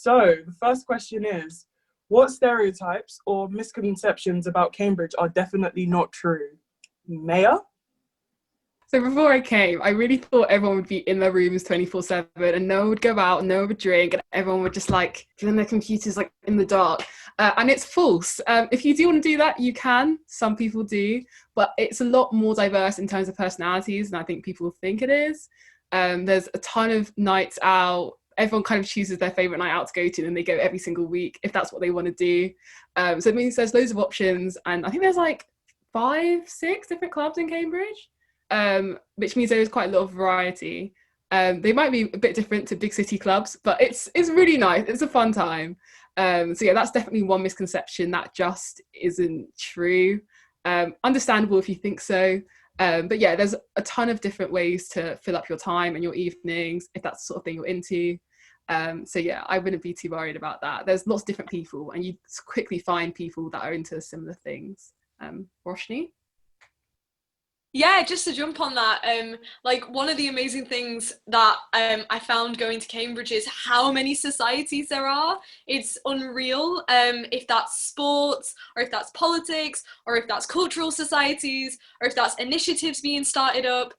So the first question is, what stereotypes or misconceptions about Cambridge are definitely not true? Maya? So before I came, I really thought everyone would be in their rooms 24/7 and no one would go out, no one would drink, and everyone would just like be on their computers like in the dark. And it's false. If you do want to do that, you can. Some people do, but it's a lot more diverse in terms of personalities than I think people think it is. There's a ton of nights out. Everyone kind of chooses their favorite night out to go to, and they go every single week if that's what they want to do. So it means there's loads of options, and I think there's like 5, 6 different clubs in Cambridge. Which means there is quite a lot of variety. They might be a bit different to big city clubs, but it's really nice. It's a fun time. So yeah, that's definitely one misconception that just isn't true. Understandable if you think so. But yeah, there's a ton of different ways to fill up your time and your evenings if that's the sort of thing you're into. So yeah, I wouldn't be too worried about that. There's lots of different people, and you quickly find people that are into similar things. Roshni? Yeah, just to jump on that, like one of the amazing things that I found going to Cambridge is how many societies there are. It's unreal. If that's sports, or if that's politics, or if that's cultural societies, or if that's initiatives being started up,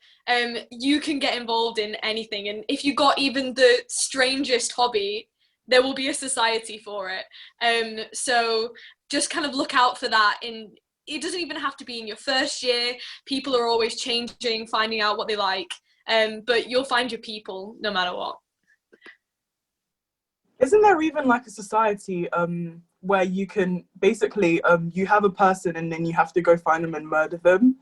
you can get involved in anything. And if you got even the strangest hobby, there will be a society for it. So just kind of look out for that. It doesn't even have to be in your first year. People are always changing, finding out what they like, but you'll find your people no matter what. Isn't there even like a society where you can basically, you have a person and then you have to go find them and murder them?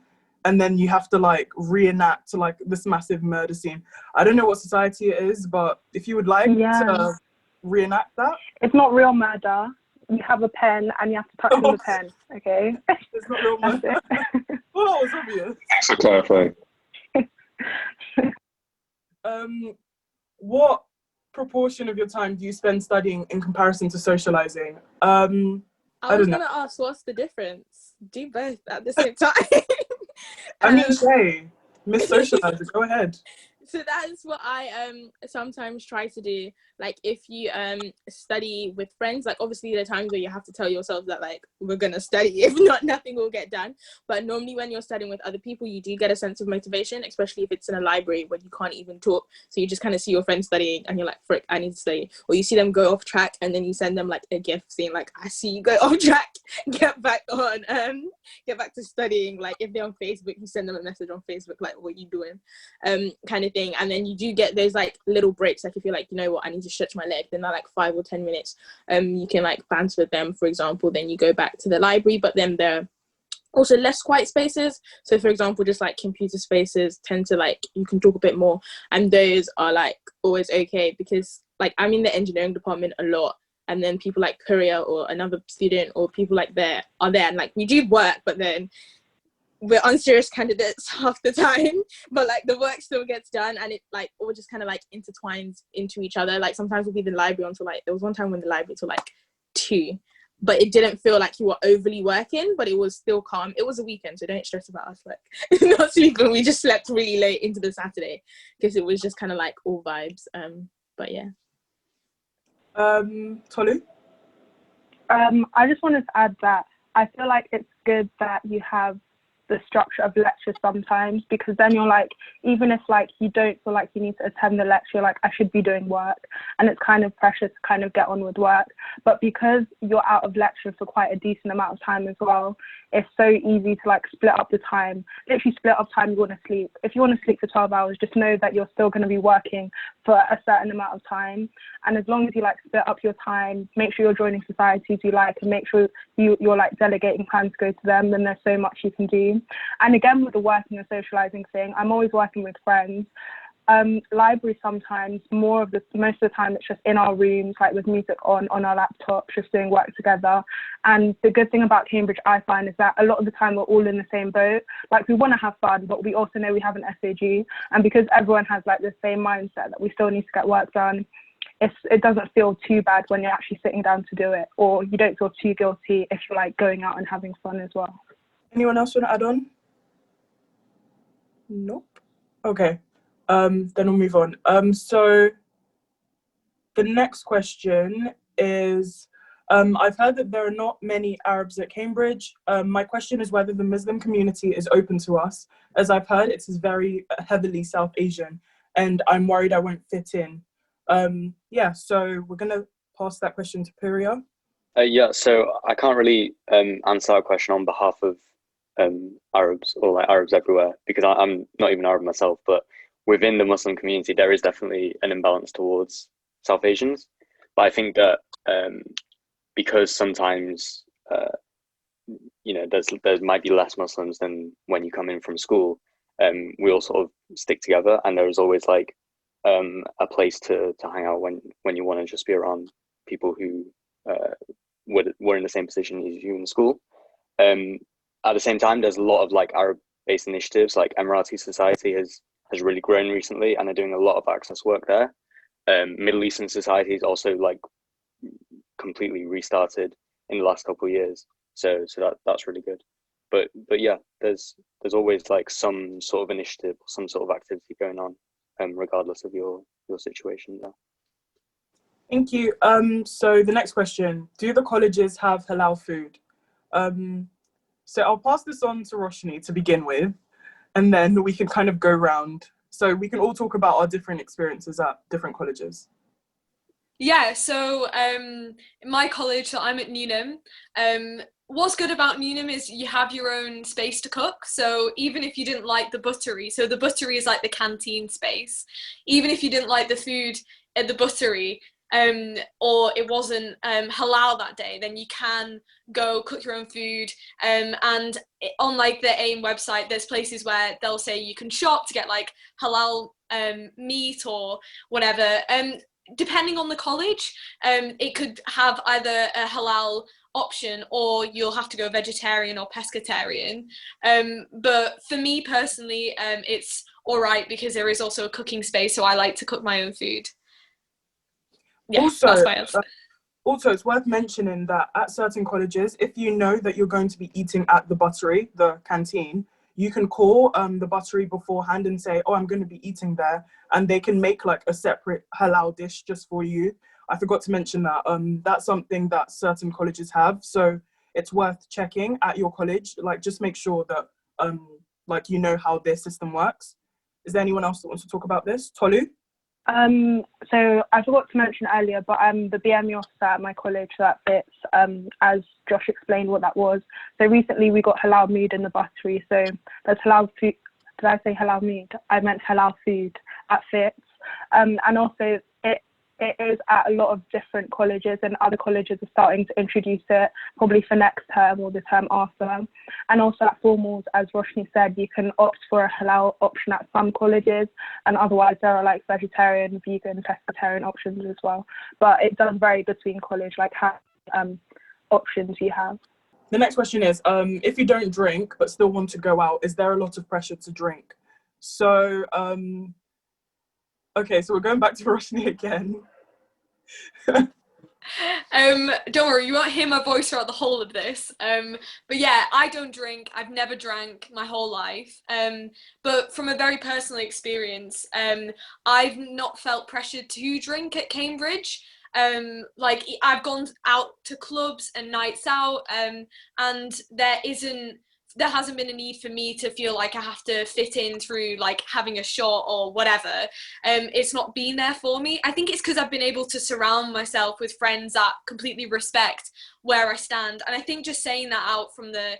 And then you have to like reenact like this massive murder scene. I don't know what society it is, but if you would like to reenact that. It's not real murder. You have a pen and you have to touch on the pen, okay? It's not real murder. Oh, it's obvious. Thanks for clarifying. What proportion of your time do you spend studying in comparison to socializing? I was going to ask, what's the difference? Do both at the same time. I mean, Shay, Miss Socializer, go ahead. So that is what I sometimes try to do. Like if you study with friends, like obviously there are times where you have to tell yourself that like we're gonna study, if not nothing will get done. But normally when you're studying with other people, you do get a sense of motivation, especially if it's in a library where you can't even talk. So you just kind of see your friends studying and you're like, frick, I need to study. Or you see them go off track and then you send them like a gift saying like, I see you go off track, get back to studying. Like if they're on Facebook, you send them a message on Facebook like, what are you doing? Kind of thing. And then you do get those like little breaks, like if you're like, you know what, I need to stretch my leg, then they're like 5 or 10 minutes. You can like banter with them, for example, then you go back to the library. But then there are also less quiet spaces, so for example just like computer spaces tend to like you can talk a bit more, and those are like always okay because like I'm in the engineering department a lot, and then people like Korea or another student or people like there are there, and like we do work, but then we're unserious candidates half the time, but like the work still gets done, and it like all just kind of like intertwines into each other. Like sometimes we'll be in the library until like there was one time when the library till like 2, but it didn't feel like you were overly working, but it was still calm. It was a weekend, so don't stress about us like not sleeping. We just slept really late into the Saturday because it was just kind of like all vibes. But yeah. Tolu? I just wanted to add that I feel like it's good that you have the structure of lectures sometimes, because then you're like, even if like you don't feel like you need to attend the lecture, like I should be doing work, and it's kind of pressure to kind of get on with work. But because you're out of lecture for quite a decent amount of time as well, it's so easy to like split up the time, literally split up time you want to sleep. If you want to sleep for 12 hours, just know that you're still going to be working for a certain amount of time. And as long as you like split up your time, make sure you're joining societies you like, and make sure you're like delegating time to go to them, then there's so much you can do. And again, with the working and socializing thing, I'm always working with friends. Library sometimes, most of the time it's just in our rooms, like with music on our laptops, just doing work together. And the good thing about Cambridge, I find, is that a lot of the time we're all in the same boat. Like we want to have fun, but we also know we have an SAG. And because everyone has like the same mindset that we still need to get work done, it doesn't feel too bad when you're actually sitting down to do it, or you don't feel too guilty if you're like going out and having fun as well. Anyone else want to add on? Nope. Okay. Then we'll move on. So The next question is, I've heard that there are not many Arabs at Cambridge. My question is whether the Muslim community is open to us. As I've heard, it's very heavily South Asian, and I'm worried I won't fit in. Yeah, so we're going to pass that question to Piria. Yeah, so I can't really answer that question on behalf of Arabs or like Arabs everywhere, because I'm not even Arab myself, but within the Muslim community, there is definitely an imbalance towards South Asians. But I think that because sometimes, you know, there might be less Muslims than when you come in from school, we all sort of stick together, and there is always like a place to hang out when you want to just be around people who were in the same position as you in school. At the same time, there's a lot of like Arab-based initiatives, like Emirati Society has really grown recently, and they're doing a lot of access work there. Middle Eastern societies also like completely restarted in the last couple of years, so that's really good. But yeah, there's always like some sort of initiative, some sort of activity going on, regardless of your situation there. Thank you. So the next question, do the colleges have halal food? So I'll pass this on to Roshni to begin with, and then we can kind of go round. So we can all talk about our different experiences at different colleges. Yeah, so my college, so I'm at Newnham. What's good about Newnham is you have your own space to cook. So even if you didn't like the buttery, so the buttery is like the canteen space. Even if you didn't like the food at the buttery, or it wasn't halal that day, then you can go cook your own food. And on like the AIM website, there's places where they'll say you can shop to get like halal meat or whatever. Depending on the college, it could have either a halal option or you'll have to go vegetarian or pescatarian. But for me personally, it's all right because there is also a cooking space, so I like to cook my own food. Yeah, also, that's my answer. Also, it's worth mentioning that at certain colleges, if you know that you're going to be eating at the buttery, the canteen, you can call the buttery beforehand and say, oh, I'm going to be eating there. And they can make like a separate halal dish just for you. I forgot to mention that. That's something that certain colleges have. So it's worth checking at your college. Like, just make sure that like you know how their system works. Is there anyone else that wants to talk about this? Tolu? So I forgot to mention earlier, but I'm the BME officer at my college, so that fits, as Josh explained what that was. So recently we got halal meat in the buttery, so there's halal food. Did I say halal meat? I meant halal food at FITS. And also it is at a lot of different colleges, and other colleges are starting to introduce it probably for next term or the term after. And also at formals, as Roshni said, you can opt for a halal option at some colleges, and otherwise there are like vegetarian, vegan, pescatarian options as well. But it does vary between college, like how options you have. The next question is, if you don't drink but still want to go out, is there a lot of pressure to drink? So, okay, so we're going back to Roshni again. Don't worry, you won't hear my voice throughout the whole of this. But yeah, I don't drink. I've never drank my whole life. But from a very personal experience, I've not felt pressured to drink at Cambridge. Like I've gone out to clubs and nights out, and there hasn't been a need for me to feel like I have to fit in through like having a shot or whatever. It's not been there for me. I think it's because I've been able to surround myself with friends that completely respect where I stand. And I think just saying that out from the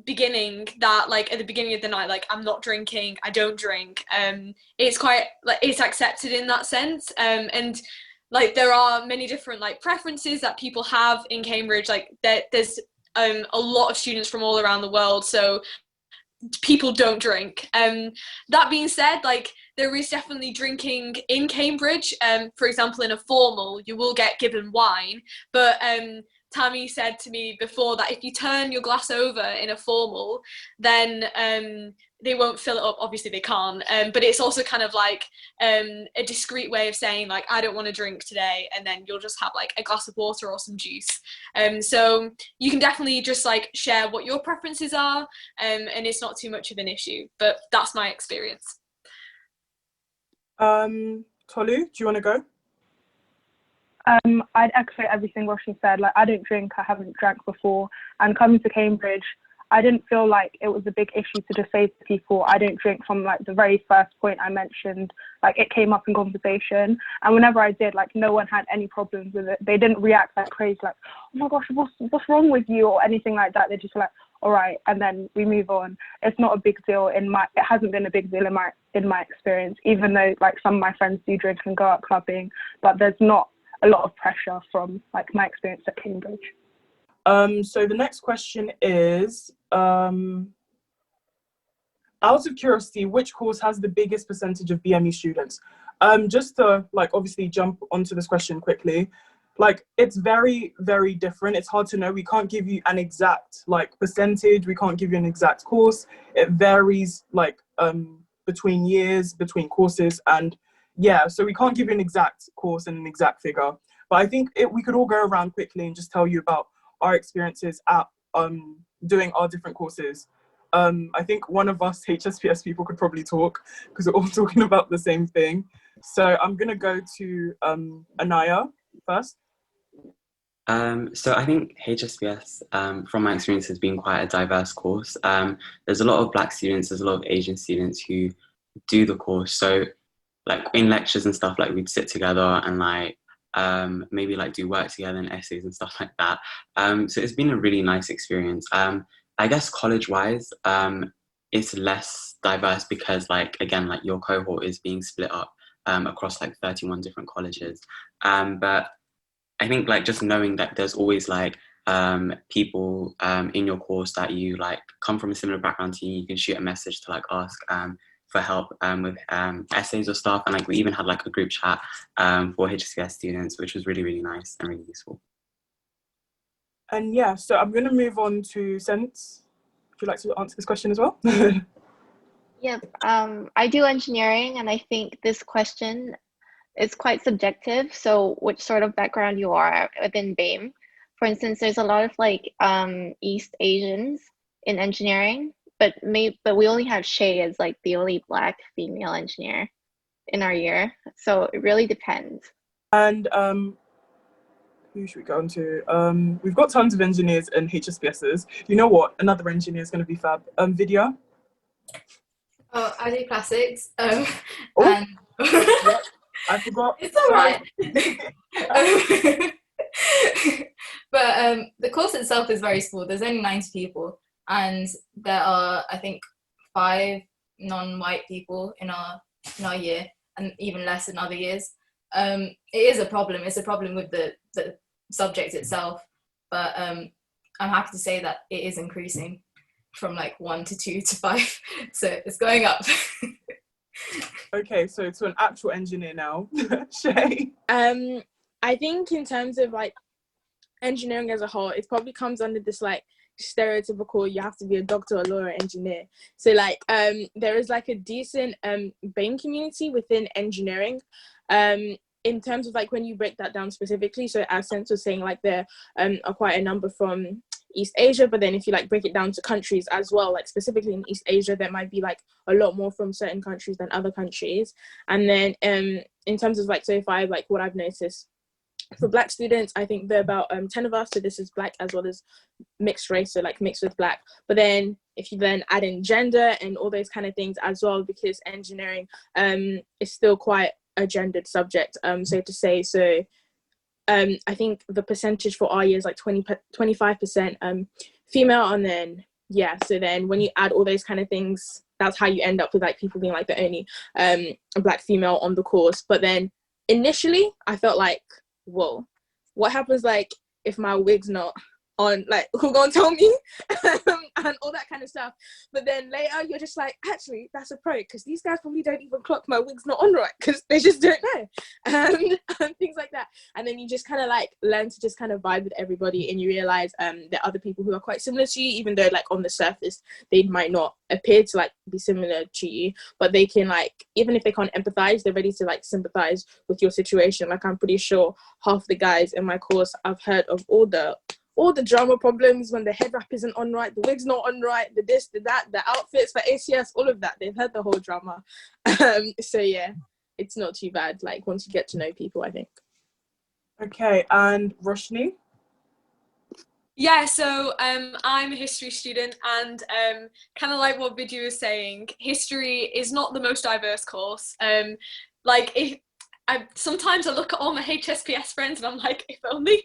beginning, that like at the beginning of the night, like I'm not drinking, I don't drink, it's quite like it's accepted in that sense. And like there are many different like preferences that people have in Cambridge. Like there's a lot of students from all around the world, so people don't drink. That being said, like there is definitely drinking in Cambridge. For example, in a formal, you will get given wine, but Tammy said to me before that if you turn your glass over in a formal, then they won't fill it up. Obviously they can't, but it's also kind of like a discreet way of saying like I don't want to drink today, and then you'll just have like a glass of water or some juice. So you can definitely just like share what your preferences are, and it's not too much of an issue, but that's my experience. Tolu, do you want to go? I'd echo everything Roshni said. Like, I don't drink, I haven't drank before. And coming to Cambridge, I didn't feel like it was a big issue to just say to people, I don't drink, from like the very first point I mentioned. Like, it came up in conversation. And whenever I did, like, no one had any problems with it. They didn't react like crazy, like, oh my gosh, what's wrong with you, or anything like that. They're just like, all right, and then we move on. It's not a big deal it hasn't been a big deal in my experience, even though like some of my friends do drink and go out clubbing, but there's not a lot of pressure from like my experience at Cambridge. So the next question is, out of curiosity, which course has the biggest percentage of BME students? Just to like obviously jump onto this question quickly, like it's very, very different. It's hard to know. We can't give you an exact like percentage. We can't give you an exact course. It varies like between years, between courses, and yeah, so we can't give you an exact course and an exact figure. But I think we could all go around quickly and just tell you about our experiences at doing our different courses. I think one of us HSPS people could probably talk because we're all talking about the same thing. So I'm gonna go to Anaya first. So I think HSPS, from my experience, has been quite a diverse course. There's a lot of Black students, there's a lot of Asian students who do the course. So like in lectures and stuff, like we'd sit together and like maybe like do work together and essays and stuff like that. So it's been a really nice experience. I guess college-wise, it's less diverse because like, again, like your cohort is being split up across like 31 different colleges. But I think like just knowing that there's always like people in your course that you like come from a similar background to you, you can shoot a message to like ask for help with essays or stuff. And like we even had like a group chat for HSCS students, which was really, really nice and really useful. And yeah, so I'm going to move on to Sense. Would you like to answer this question as well? Yep. I do engineering, and I think this question is quite subjective. So which sort of background you are within BAME. For instance, there's a lot of like East Asians in engineering, but we only have Shay as like the only Black female engineer in our year. So it really depends. And who should we go on to? We've got tons of engineers and HSPSs. You know what? Another engineer is going to be fab. Vidya? Oh, I do classics. Oh. And Yep, I forgot. It's all right. But the course itself is very small. There's only 90 people, and there are, I think, 5 non-white people in our year, and even less in other years. It is a problem. It's a problem with the subject itself, but I'm happy to say that it is increasing from like 1 to 2 to 5, so it's going up. Okay, so to an actual engineer now. Shay? I think in terms of like engineering as a whole, it probably comes under this like stereotypical you have to be a doctor, a lawyer, engineer. So like there is like a decent BAME community within engineering. In terms of like when you break that down specifically, so as Sense was saying, like there are quite a number from East Asia, but then if you like break it down to countries as well, like specifically in East Asia, there might be like a lot more from certain countries than other countries. And then in terms of like, so if I like what I've noticed for Black students, I think there are about 10 of us, so this is Black as well as mixed race, so like mixed with Black. But then if you then add in gender and all those kind of things as well, because engineering is still quite a gendered subject, so to say. So I think the percentage for our year is like 25% female, and then yeah, so then when you add all those kind of things, that's how you end up with like people being like the only Black female on the course. But then initially I felt like, whoa, what happens like if my wig's not on, like who gonna tell me? And all that kind of stuff. But then later you're just like, actually that's a pro, because these guys probably don't even clock my wig's not on right, because they just don't know, and things like that. And then you just kind of like learn to just kind of vibe with everybody, and you realize there are other people who are quite similar to you, even though like on the surface they might not appear to like be similar to you, but they can like, even if they can't empathize, they're ready to like sympathize with your situation. Like I'm pretty sure half the guys in my course, I've heard of all the drama problems when the head wrap isn't on right, the wig's not on right, the this, the that, the outfits for ACS, all of that. They've heard the whole drama. So yeah, it's not too bad, like once you get to know people, I think. Okay, and Roshni? Yeah, so I'm a history student, and kind of like what Vidya was saying, history is not the most diverse course. Like if sometimes I look at all my HSPS friends and I'm like, if only.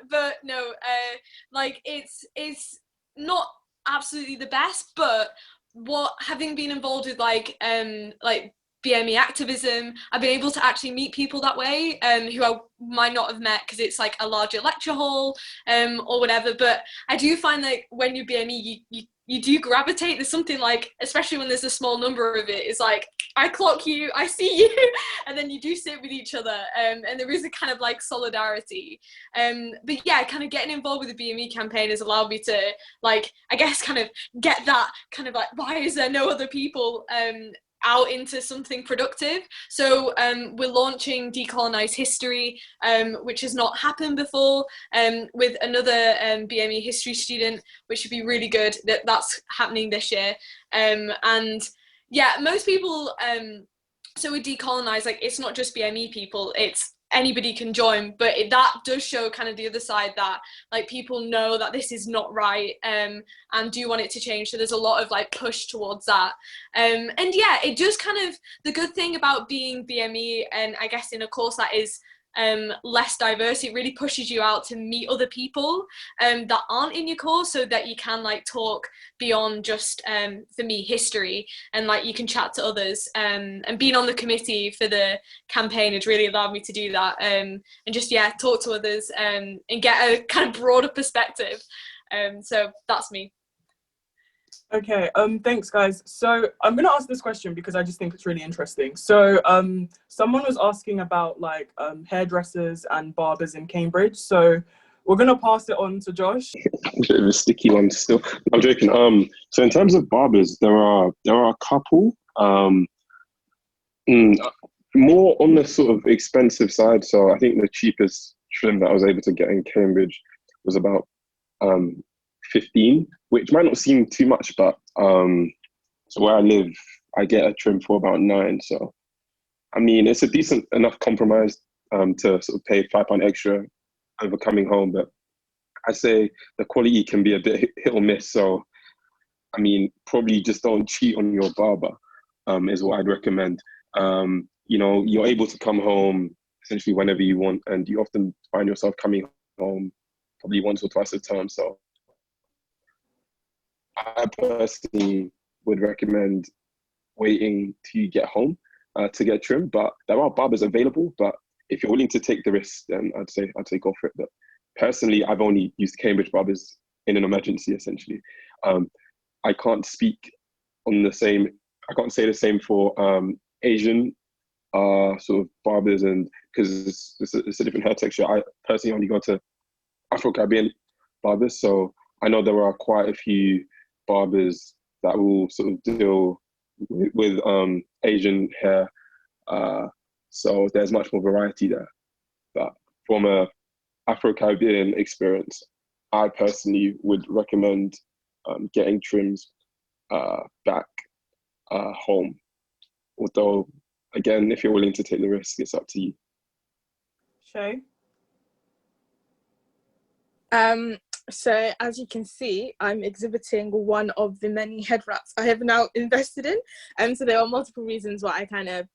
But no, like it's not absolutely the best, but what having been involved with like BME activism, I've been able to actually meet people that way, who I might not have met because it's like a larger lecture hall, or whatever. But I do find that when you're BME, you do gravitate. There's something like, especially when there's a small number of it, it's like, I clock you, I see you, and then you do sit with each other, and there is a kind of like solidarity. But yeah, kind of getting involved with the BME campaign has allowed me to, like, I guess kind of get that kind of like, why is there no other people out into something productive. So we're launching Decolonize History, which has not happened before, with another BME history student, which would be really good. That's happening this year. And yeah, most people, so with Decolonize, like, it's not just BME people, it's anybody can join, but that does show kind of the other side, that like people know that this is not right, and do want it to change. So there's a lot of like push towards that, and yeah, it just kind of, the good thing about being BME, and I guess in a course that is less diverse, it really pushes you out to meet other people that aren't in your course, so that you can like talk beyond just for me history, and like you can chat to others, and being on the committee for the campaign has really allowed me to do that, and just talk to others, and get a kind of broader perspective, so that's me. Okay, thanks guys. So I'm gonna ask this question because I just think it's really interesting. So someone was asking about like hairdressers and barbers in Cambridge. So we're gonna pass it on to Josh. A bit of a sticky one still. I'm joking. So in terms of barbers, there are a couple. More on the sort of expensive side. So I think the cheapest trim that I was able to get in Cambridge was about 15, which might not seem too much, but so where I live, I get a trim for about 9. So I mean, it's a decent enough compromise to sort of pay £5 extra over coming home, but I say the quality can be a bit hit or miss. So I mean, probably just don't cheat on your barber, is what I'd recommend. You know, you're able to come home essentially whenever you want, and you often find yourself coming home probably once or twice a term. So I personally would recommend waiting till you get home to get trimmed, but there are barbers available. But if you're willing to take the risk, then I'd say go for it. But personally, I've only used Cambridge barbers in an emergency, essentially. I can't speak on the same, I can't say the same for Asian sort of barbers, and because it's a different hair texture. I personally only go to Afro-Caribbean barbers, so I know there are quite a few barbers that will sort of deal with Asian hair, so there's much more variety there. But from a Afro-Caribbean experience, I personally would recommend getting trims back home. Although, again, if you're willing to take the risk, it's up to you. Shay? So as you can see, I'm exhibiting one of the many head wraps I have now invested in. So there are multiple reasons why I kind of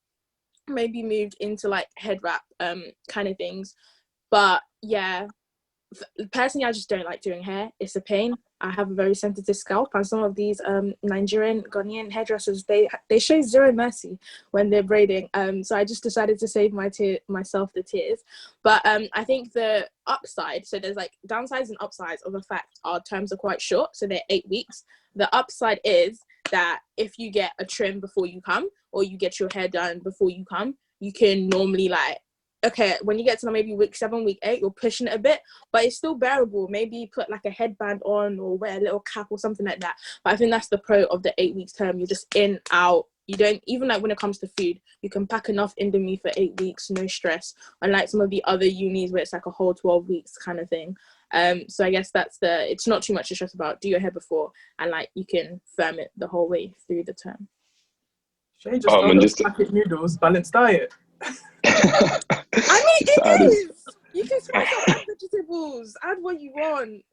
maybe moved into like head wrap kind of things. But yeah, personally, I just don't like doing hair. It's a pain. I have a very sensitive scalp, and some of these Nigerian, Ghanaian hairdressers, they show zero mercy when they're braiding. So I just decided to save myself the tears. But I think the upside, so there's like downsides and upsides of the fact our terms are quite short, so they're 8 weeks. The upside is that if you get a trim before you come, or you get your hair done before you come, you can normally like, okay, when you get to maybe week 7, week 8, you're pushing it a bit, but it's still bearable. Maybe put like a headband on or wear a little cap or something like that. But I think that's the pro of the 8 weeks term. You're just in, out. You don't, even like when it comes to food, you can pack enough into me for 8 weeks, no stress. Unlike some of the other unis where it's like a whole 12 weeks kind of thing. So I guess it's not too much to stress about. Do your hair before, and like you can firm it the whole way through the term. Shay just packet noodles, balanced diet. I mean, it is. You can spice up add vegetables. Add what you want.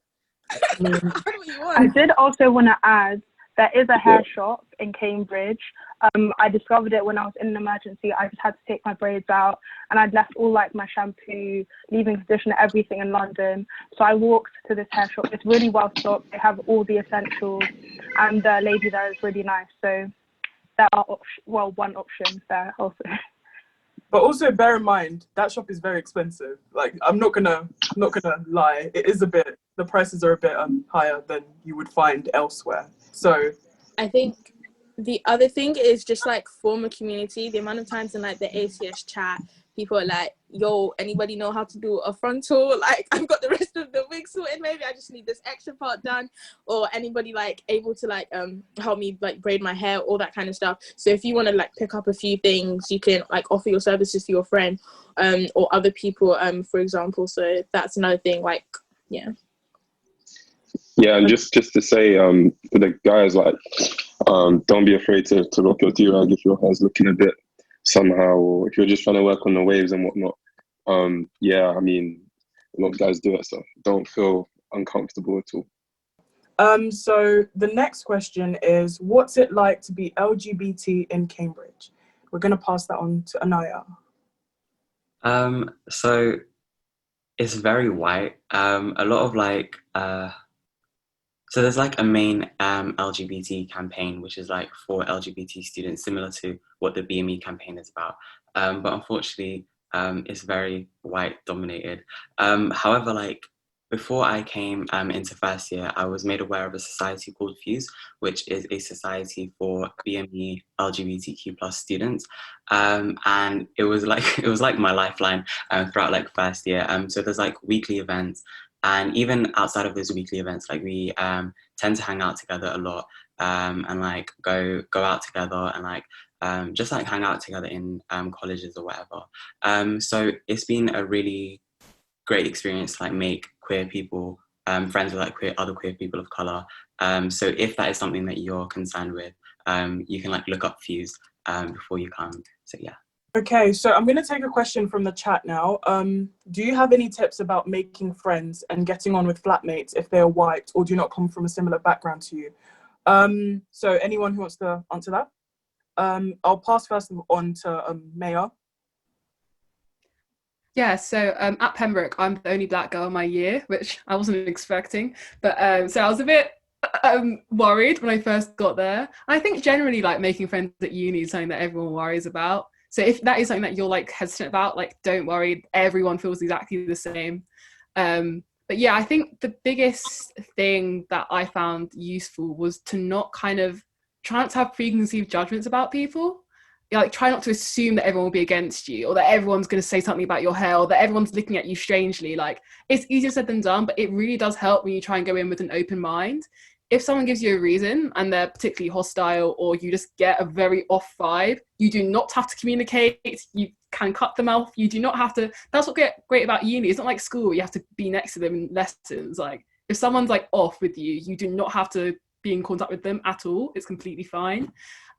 Add what you want. I did also want to add, there is a hair shop in Cambridge. I discovered it when I was in an emergency. I just had to take my braids out, and I'd left all like my shampoo, leave-in conditioner, everything in London. So I walked to this hair shop. It's really well stocked. They have all the essentials, and the lady there is really nice. So there are one option there also. But also bear in mind that shop is very expensive. Like, I'm not gonna lie, it is a bit, the prices are a bit higher than you would find elsewhere. So I think the other thing is just like form a community. The amount of times in like the ACS chat, people are like, yo, anybody know how to do a frontal? Like, I've got the rest of the wig sorted, maybe I just need this extra part done. Or anybody like able to like help me like braid my hair, all that kind of stuff. So if you want to like pick up a few things, you can like offer your services to your friend or other people, for example. So that's another thing, like, yeah. Yeah, and just to say, for the guys, like, don't be afraid to rock your do-rag if your hair's looking a bit somehow, or if you're just trying to work on the waves and whatnot. Yeah, I mean, a lot of guys do it, so don't feel uncomfortable at all. So the next question is, what's it like to be LGBT in Cambridge? We're going to pass that on to Anaya. So it's very white. A lot of like, so there's like a main LGBT campaign, which is like for LGBT students, similar to what the BME campaign is about. But unfortunately, it's very white dominated. However, like before I came into first year, I was made aware of a society called Fuse, which is a society for BME LGBTQ+ students. And it was like my lifeline throughout like first year. So there's like weekly events. And even outside of those weekly events, like we tend to hang out together a lot and like go out together and like just like hang out together in colleges or whatever. So it's been a really great experience to like make queer people friends with like other queer people of color. So if that is something that you're concerned with, you can like look up Fuse before you come. So yeah. Okay, so I'm going to take a question from the chat now. Do you have any tips about making friends and getting on with flatmates if they are white or do not come from a similar background to you? So anyone who wants to answer that? I'll pass first on to Maya. Yeah, so at Pembroke, I'm the only black girl in my year, which I wasn't expecting. But so I was a bit worried when I first got there. I think generally like making friends at uni is something that everyone worries about. So if that is something that you're like hesitant about, like don't worry, everyone feels exactly the same. But yeah, I think the biggest thing that I found useful was to not kind of try not to have preconceived judgments about people. Like try not to assume that everyone will be against you or that everyone's going to say something about your hair or that everyone's looking at you strangely. Like it's easier said than done, but it really does help when you try and go in with an open mind. If someone gives you a reason and they're particularly hostile or you just get a very off vibe, you do not have to communicate. You can cut them off. You do not have to. That's what great about uni. It's not like school. You have to be next to them in lessons. Like if someone's like off with you, you do not have to be in contact with them at all. It's completely fine.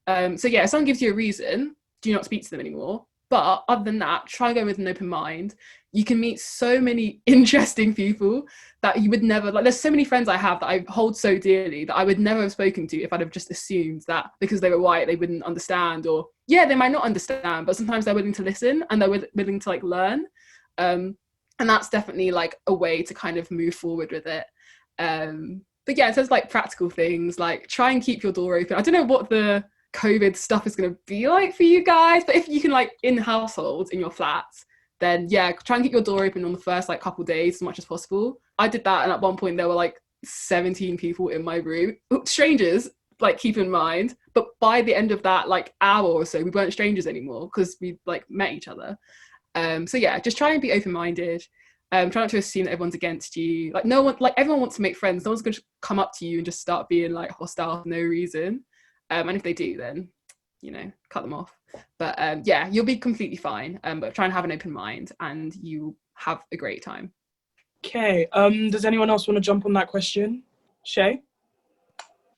So yeah, if someone gives you a reason, do not speak to them anymore. But other than that, try going with an open mind. You can meet so many interesting people that you would never, like there's so many friends I have that I hold so dearly that I would never have spoken to if I'd have just assumed that because they were white, they wouldn't understand, or yeah, they might not understand, but sometimes they're willing to listen and they're willing to like learn. And that's definitely like a way to kind of move forward with it. But yeah, in terms of like practical things, like try and keep your door open. I don't know what the COVID stuff is going to be like for you guys, but if you can like in households in your flats, then yeah, try and keep your door open on the first like couple days as much as possible. I did that, and at one point there were like 17 people in my room, strangers, like keep in mind, but by the end of that like hour or so we weren't strangers anymore because we like met each other. So yeah, just try and be open-minded. Try not to assume that everyone's against you. Like no one, like everyone wants to make friends. No one's going to come up to you and just start being like hostile for no reason. And if they do, then, you know, cut them off. But yeah, you'll be completely fine. But try and have an open mind and you have a great time. Okay, does anyone else want to jump on that question? Shay?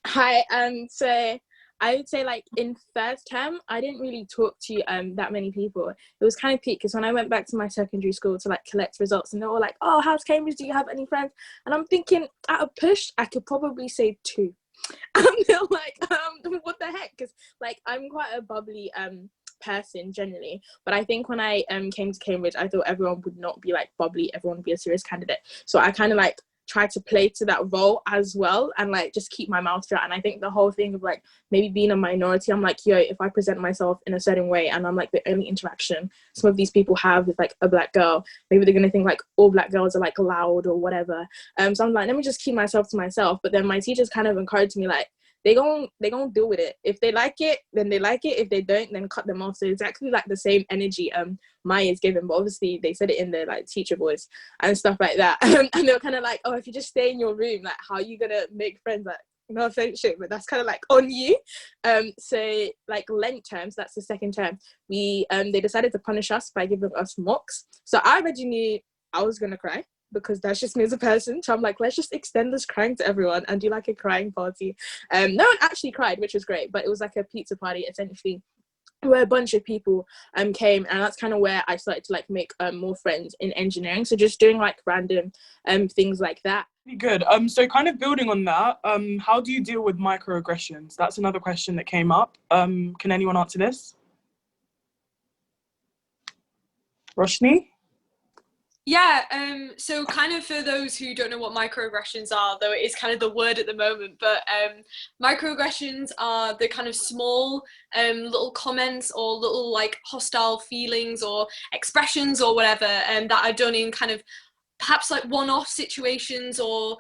Hi, so I would say like in first term, I didn't really talk to that many people. It was kind of peak because when I went back to my secondary school to like collect results, and they were like, "Oh, how's Cambridge? Do you have any friends?" And I'm thinking, at a push, I could probably say 2. And they're like, "What the heck?" Because like I'm quite a bubbly person generally, but I think when I came to Cambridge, I thought everyone would not be like bubbly, everyone would be a serious candidate. So I kind of like try to play to that role as well and like just keep my mouth shut. And I think the whole thing of like maybe being a minority, I'm like, yo, if I present myself in a certain way and I'm like the only interaction some of these people have with like a black girl, maybe they're gonna think like all black girls are like loud or whatever. So I'm like, let me just keep myself to myself. But then my teachers kind of encouraged me like, they gon' deal with it. If they like it, then they like it. If they don't, then cut them off. So exactly like the same energy Maya is given, but obviously they said it in their like teacher voice and stuff like that. And they were kind of like, oh, if you just stay in your room, like how are you gonna make friends? Like, no offense, but that's kind of like on you. So like Lent terms, that's the second term, we they decided to punish us by giving us mocks. So I already knew I was gonna cry, because that's just me as a person. So I'm like, let's just extend this crying to everyone and do like a crying party. No one actually cried, which was great, but it was like a pizza party essentially, where a bunch of people came, and that's kind of where I started to like make more friends in engineering. So just doing like random things like that. Good. So kind of building on that, how do you deal with microaggressions? That's another question that came up. Can anyone answer this? Roshni? Yeah, so kind of for those who don't know what microaggressions are, though it is kind of the word at the moment, but microaggressions are the kind of small little comments or little like hostile feelings or expressions or whatever that are done in kind of perhaps like one-off situations or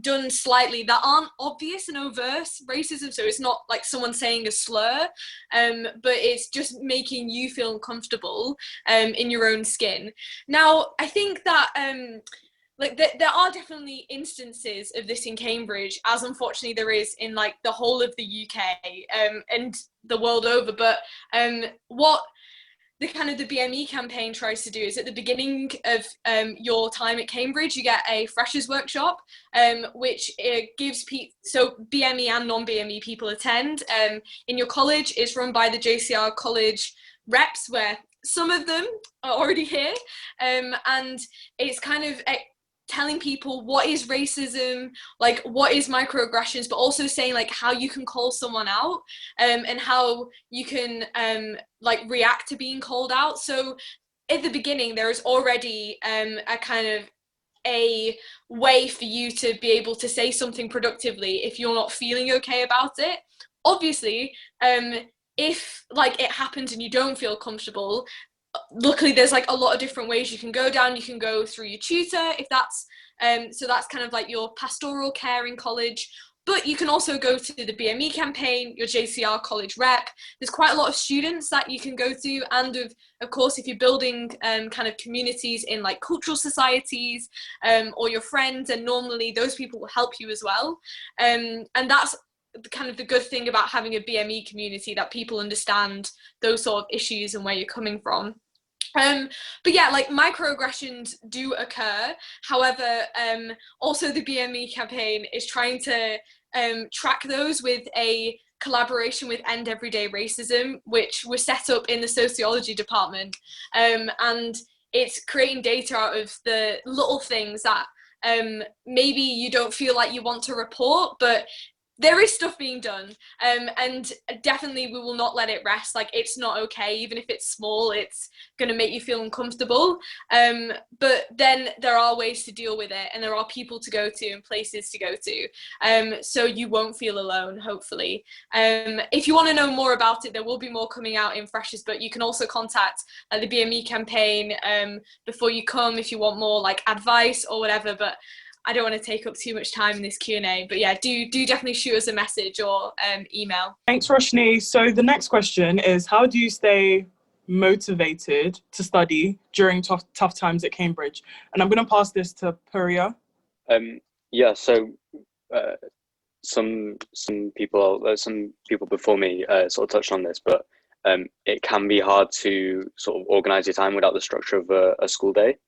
done slightly that aren't obvious and overt racism. So it's not like someone saying a slur, but it's just making you feel uncomfortable in your own skin. Now, I think that like there are definitely instances of this in Cambridge, as unfortunately there is in like the whole of the UK and the world over. But what the kind of the BME campaign tries to do is at the beginning of your time at Cambridge, you get a freshers workshop, which gives so BME and non-BME people attend. In your college, it's run by the JCR college reps, where some of them are already here, and it's kind of telling people what is racism, like what is microaggressions, but also saying like how you can call someone out and how you can like react to being called out. So at the beginning there is already a kind of a way for you to be able to say something productively if you're not feeling okay about it. Obviously, if like it happens and you don't feel comfortable, luckily there's like a lot of different ways you can go down. You can go through your tutor if that's so that's kind of like your pastoral care in college, but you can also go to the BME campaign, your JCR college rep. There's quite a lot of students that you can go to, and of course if you're building kind of communities in like cultural societies or your friends, and normally those people will help you as well, and that's kind of the good thing about having a BME community, that people understand those sort of issues and where you're coming from. But yeah, like microaggressions do occur. However, also the BME campaign is trying to track those with a collaboration with End Everyday Racism, which was set up in the sociology department, and it's creating data out of the little things that maybe you don't feel like you want to report, but there is stuff being done, and definitely we will not let it rest. Like, it's not okay, even if it's small, it's going to make you feel uncomfortable, but then there are ways to deal with it, and there are people to go to and places to go to, so you won't feel alone, hopefully. If you want to know more about it, there will be more coming out in Freshers, but you can also contact the BME campaign before you come if you want more like advice or whatever. But I don't want to take up too much time in this Q&A, but yeah, do definitely shoot us a message or email. Thanks, Roshni. So the next question is, how do you stay motivated to study during tough times at Cambridge? And I'm going to pass this to Puria. Yeah, so some people before me sort of touched on this, but it can be hard to sort of organise your time without the structure of a school day.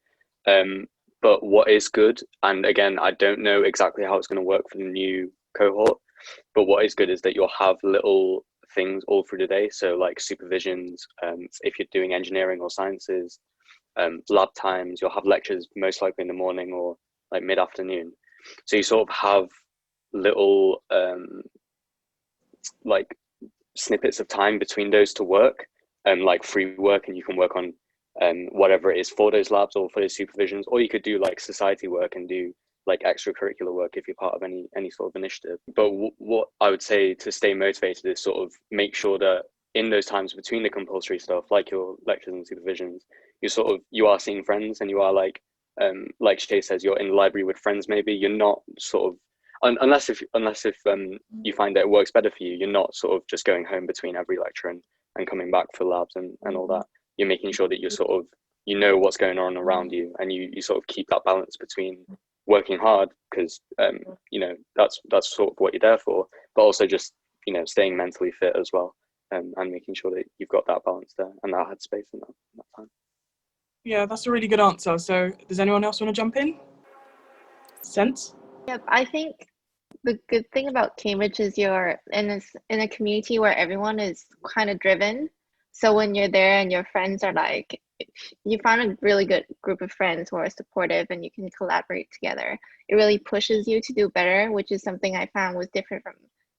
But what is good, and again, I don't know exactly how it's going to work for the new cohort, But what is good is that you'll have little things all through the day. So like supervisions, if you're doing engineering or sciences, lab times, you'll have lectures most likely in the morning or like mid-afternoon. So you sort of have little like snippets of time between those to work, like free work, and you can work on whatever it is for those labs or for those supervisions, or you could do like society work and do like extracurricular work if you're part of any sort of initiative. But what I would say to stay motivated is sort of make sure that in those times between the compulsory stuff, like your lectures and supervisions, you are seeing friends, and you are like Shay says, you're in the library with friends. Maybe you're not sort of unless if you find that it works better for you, you're not sort of just going home between every lecture and coming back for labs and all that. You're making sure that you're sort of, you know what's going on around you, and you sort of keep that balance between working hard, because you know that's sort of what you're there for, but also just, you know, staying mentally fit as well, and making sure that you've got that balance there and that headspace in that time. Yeah, that's a really good answer. So does anyone else want to jump in? Sense? Yep, I think the good thing about Cambridge is you're in a community where everyone is kind of driven. So when you're there and your friends are like, you found a really good group of friends who are supportive and you can collaborate together, it really pushes you to do better, which is something I found was different from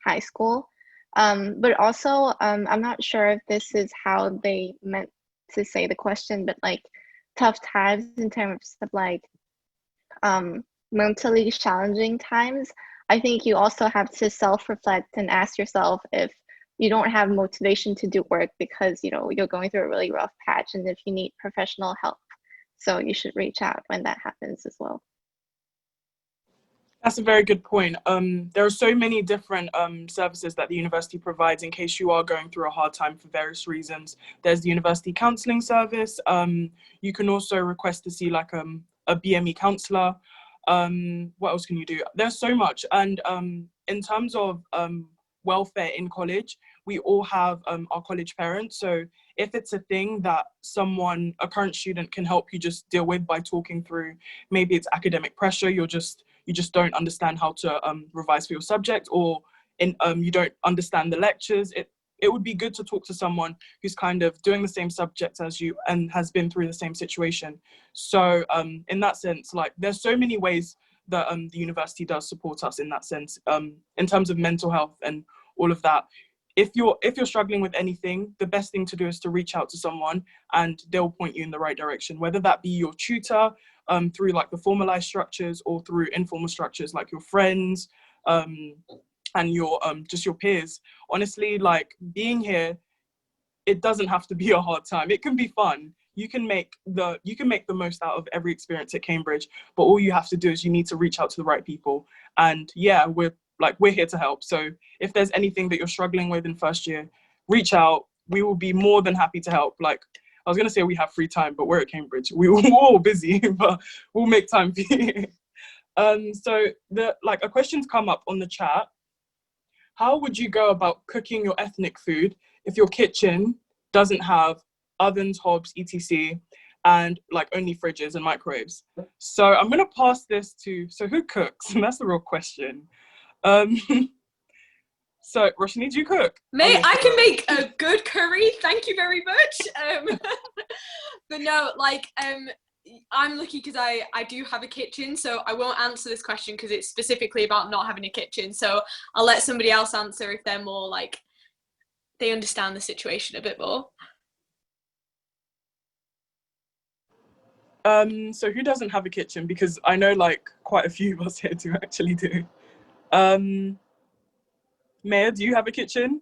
high school. But also, I'm not sure if this is how they meant to say the question, but like tough times in terms of like mentally challenging times, I think you also have to self-reflect and ask yourself if you don't have motivation to do work because, you know, you're going through a really rough patch, and if you need professional help. So you should reach out when that happens as well. That's a very good point. There are so many different services that the university provides in case you are going through a hard time for various reasons. There's the university counselling service. You can also request to see like a BME counsellor. What else can you do? There's so much. And in terms of welfare in college, we all have our college parents. So if it's a thing that a current student can help you just deal with by talking through, maybe it's academic pressure, you just don't understand how to revise for your subject, or you don't understand the lectures, it would be good to talk to someone who's kind of doing the same subject as you and has been through the same situation. So in that sense, like there's so many ways that the university does support us in that sense, in terms of mental health and all of that. If you're struggling with anything, the best thing to do is to reach out to someone and they'll point you in the right direction, whether that be your tutor through like the formalized structures, or through informal structures like your friends and your just your peers. Honestly, like being here, it doesn't have to be a hard time. It can be fun. You can make the most out of every experience at Cambridge, but all you have to do is you need to reach out to the right people. And yeah, we're here to help. So if there's anything that you're struggling with in first year, reach out. We will be more than happy to help. Like, I was gonna say we have free time, but we're at Cambridge. We're all busy, but we'll make time for you. So a question's come up on the chat. How would you go about cooking your ethnic food if your kitchen doesn't have ovens, hobs, etc., and like only fridges and microwaves? So I'm gonna pass this to, so who cooks? And that's the real question. So Roshni, do you cook? Mate, I can make a good curry, thank you very much. But no, like I'm lucky because I do have a kitchen, so I won't answer this question because it's specifically about not having a kitchen. So I'll let somebody else answer if they're more like, they understand the situation a bit more. So who doesn't have a kitchen? Because I know like quite a few of us here do actually do. Maya, do you have a kitchen?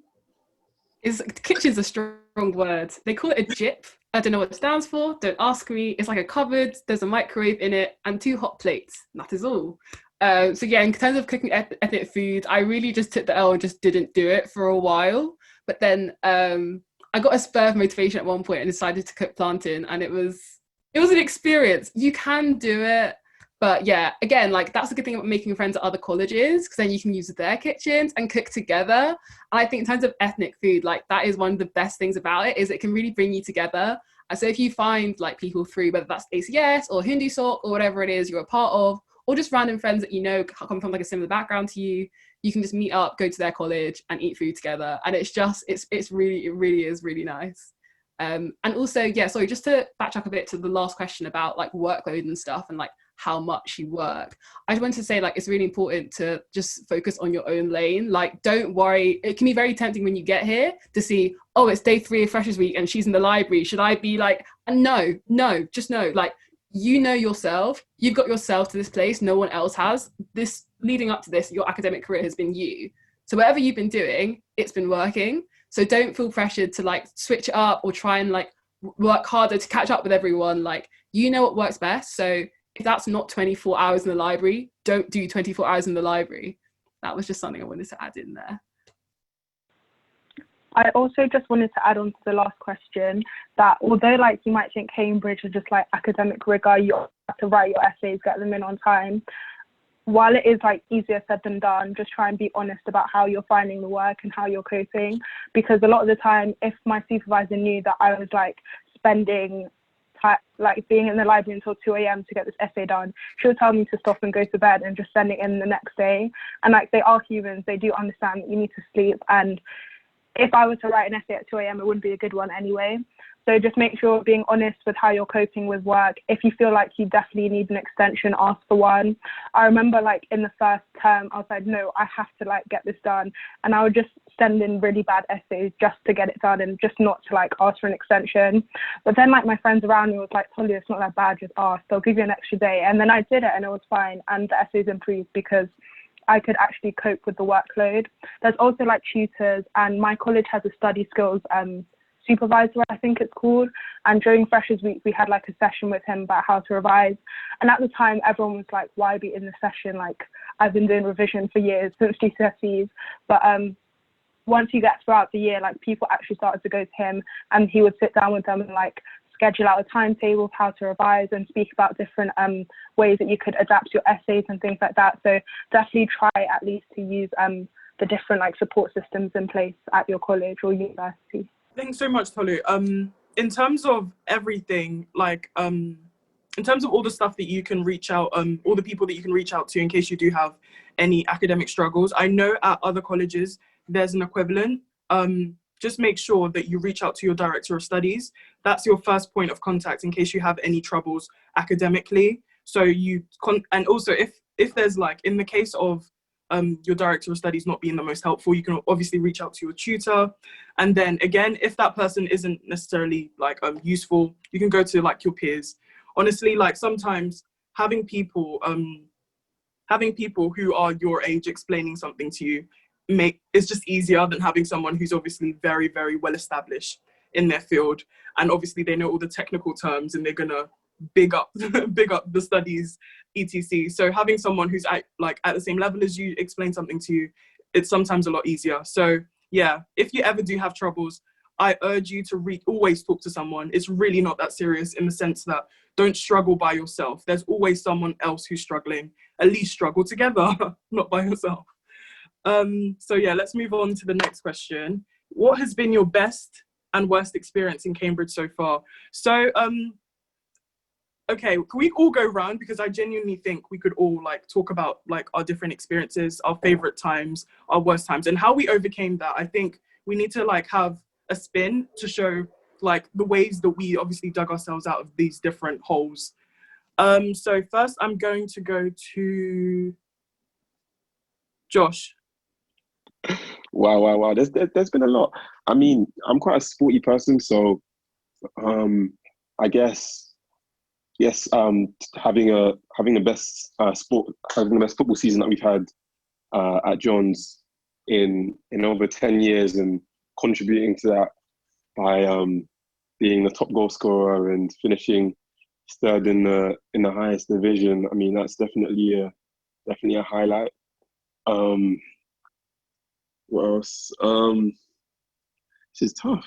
Kitchen's a strong word. They call it a JIP. I don't know what it stands for. Don't ask me. It's like a cupboard. There's a microwave in it and 2 hot plates. That is all. So yeah, in terms of cooking ethnic food, I really just took the L and just didn't do it for a while. But then I got a spur of motivation at one point and decided to cook plantain, and it was an experience. You can do it. But yeah, again, like that's a good thing about making friends at other colleges, because then you can use their kitchens and cook together. And I think in terms of ethnic food, like that is one of the best things about it, is it can really bring you together. And so if you find like people through, whether that's ACS or Hindu Sok or whatever it is you're a part of, or just random friends that you know come from like a similar background to you, you can just meet up, go to their college and eat food together. And it's really, it really is really nice. And also, yeah, sorry, just to backtrack a bit to the last question about like workload and stuff and like how much you work. I just wanted to say, like, it's really important to just focus on your own lane. Like, don't worry. It can be very tempting when you get here to see, oh, it's day 3 of Freshers Week and she's in the library. Should I be like, no, just no. Like, you know yourself. You've got yourself to this place. No one else has. This leading up to this, your academic career has been you. So whatever you've been doing, it's been working. So don't feel pressured to like switch it up or try and like work harder to catch up with everyone. Like, you know what works best. So if that's not 24 hours in the library, don't do 24 hours in the library. That was just something I wanted to add in there. I also just wanted to add on to the last question that although like you might think Cambridge is just like academic rigor, you have to write your essays, get them in on time. While it is like easier said than done, just try and be honest about how you're finding the work and how you're coping. Because a lot of the time, if my supervisor knew that I was like spending like being in the library until 2 a.m. to get this essay done, she would tell me to stop and go to bed and just send it in the next day. And like, they are humans, they do understand that you need to sleep, and if I were to write an essay at 2 a.m. it wouldn't be a good one anyway. So just make sure being honest with how you're coping with work. If you feel like you definitely need an extension, ask for one. I remember like in the first term, I was like, no, I have to like get this done. And I would just send in really bad essays just to get it done and just not to like ask for an extension. But then like my friends around me was like, Tolly, it's not that bad, just ask, they'll give you an extra day. And then I did it and it was fine. And the essays improved because I could actually cope with the workload. There's also like tutors, and my college has a study skills supervisor, I think it's called, and during Freshers Week we had like a session with him about how to revise. And at the time everyone was like, why be in the session, like I've been doing revision for years since GCSEs. But once you get throughout the year, like people actually started to go to him and he would sit down with them and like schedule out a timetable of how to revise and speak about different ways that you could adapt your essays and things like that. So definitely try at least to use the different like support systems in place at your college or university. Thanks so much, Tolu. In terms of everything, like in terms of all the stuff that you can reach out, all the people that you can reach out to in case you do have any academic struggles, I know at other colleges there's an equivalent. Just make sure that you reach out to your director of studies. That's your first point of contact in case you have any troubles academically. So and also if there's like, in the case of your director of studies not being the most helpful, you can obviously reach out to your tutor. And then again, if that person isn't necessarily like useful, you can go to like your peers. Honestly, like sometimes having people who are your age explaining something to you it's just easier than having someone who's obviously very, very well established in their field, and obviously they know all the technical terms and they're gonna big up the studies, etc. So having someone who's at the same level as you explain something to you, it's sometimes a lot easier. So yeah, if you ever do have troubles, I urge you to always talk to someone. It's really not that serious, in the sense that don't struggle by yourself. There's always someone else who's struggling. At least struggle together, not by yourself. So yeah, let's move on to the next question. What has been your best and worst experience in Cambridge so far? So, okay, can we all go round, because I genuinely think we could all like talk about like our different experiences, our favorite times, our worst times, and how we overcame that. I think we need to like have a spin to show like the ways that we obviously dug ourselves out of these different holes. So first I'm going to go to Josh. Wow. There's been a lot. I mean, I'm quite a sporty person, so I guess yes, having the best football season that we've had at John's in over 10 years, and contributing to that by being the top goal scorer and finishing third in the highest division. I mean, that's definitely a highlight. What else? This is tough.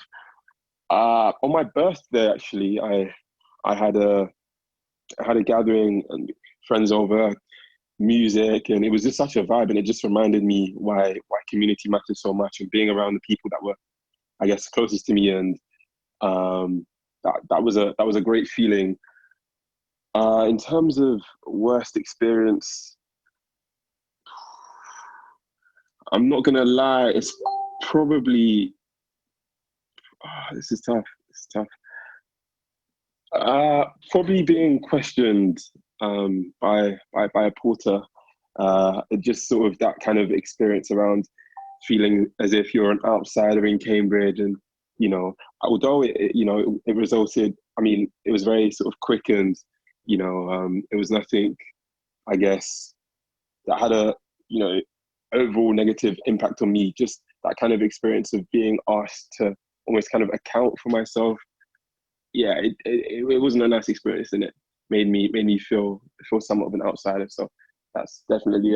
On my birthday, actually, I had a gathering and friends over, music, and it was just such a vibe, and it just reminded me why community matters so much, and being around the people that were, I guess, closest to me, and that was a great feeling. In terms of worst experience, I'm not gonna lie, it's probably, this is tough. It's tough. Probably being questioned by a porter. Just sort of that kind of experience around feeling as if you're an outsider in Cambridge, and although it resulted. I mean, it was very sort of quick, and it was nothing, I guess, that had a overall negative impact on me. Just that kind of experience of being asked to almost kind of account for myself. Yeah, it wasn't a nice experience, and it made me feel somewhat of an outsider. So that's definitely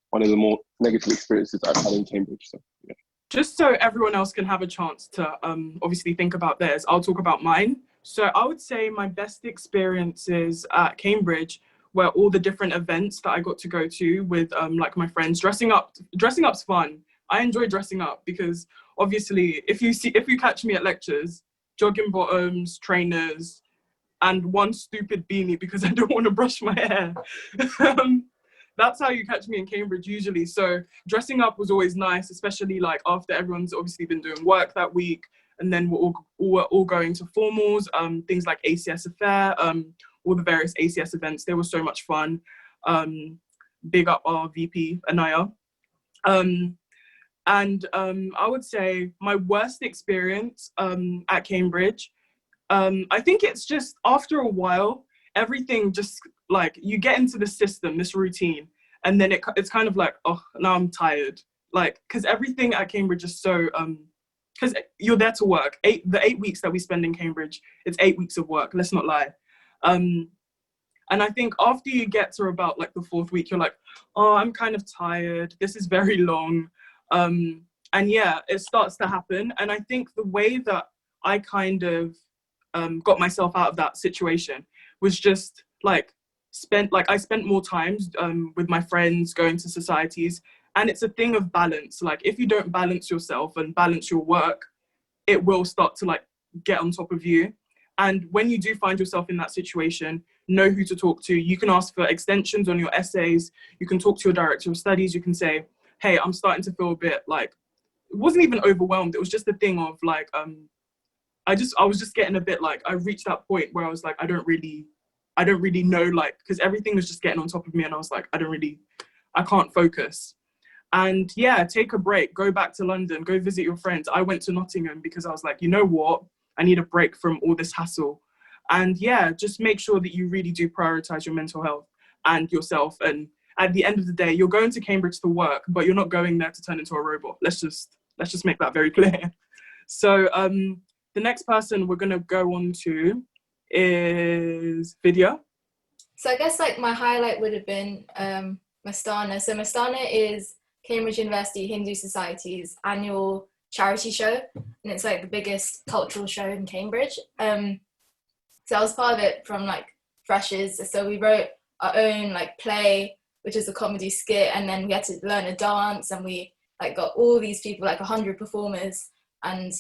one of the more negative experiences I've had in Cambridge. So yeah. Just so everyone else can have a chance to obviously think about theirs, I'll talk about mine. So I would say my best experiences at Cambridge were all the different events that I got to go to with like my friends. Dressing up's fun. I enjoy dressing up because obviously if you catch me at lectures, jogging bottoms, trainers, and one stupid beanie because I don't want to brush my hair. That's how you catch me in Cambridge usually. So dressing up was always nice, especially like after everyone's obviously been doing work that week, and then we're all going to formals, things like ACS Affair, all the various ACS events. They were so much fun. Big up our VP, Anaya. And I would say my worst experience at Cambridge, I think it's just after a while, everything just like you get into the system, this routine, and then it's kind of like, oh, now I'm tired. Like, because everything at Cambridge is so, because you're there to work. The 8 weeks that we spend in Cambridge, it's 8 weeks of work, let's not lie. And I think after you get to about like the 4th week, you're like, oh, I'm kind of tired. This is very long. And yeah, it starts to happen. And I think the way that I kind of got myself out of that situation was just like I spent more times with my friends, going to societies, and it's a thing of balance. Like if you don't balance yourself and balance your work, it will start to like get on top of you. And when you do find yourself in that situation, know who to talk to. You can ask for extensions on your essays. You can talk to your director of studies. You can say, hey, I'm starting to feel a bit like, it wasn't even overwhelmed. It was just a thing of like, I was just getting a bit like, I reached that point where I was like, I don't really know, like, because everything was just getting on top of me, and I was like, I can't focus. And yeah, take a break, go back to London, go visit your friends. I went to Nottingham because I was like, you know what? I need a break from all this hassle. And yeah, just make sure that you really do prioritize your mental health and yourself. And at the end of the day, you're going to Cambridge to work, but you're not going there to turn into a robot. Let's just make that very clear. So the next person we're gonna go on to is Vidya. So I guess like my highlight would have been Mastana. So Mastana is Cambridge University Hindu Society's annual charity show, and it's like the biggest cultural show in Cambridge. So I was part of it from like freshers. So we wrote our own like play, which is a comedy skit, and then we had to learn a dance, and we like got all these people, like 100 performers and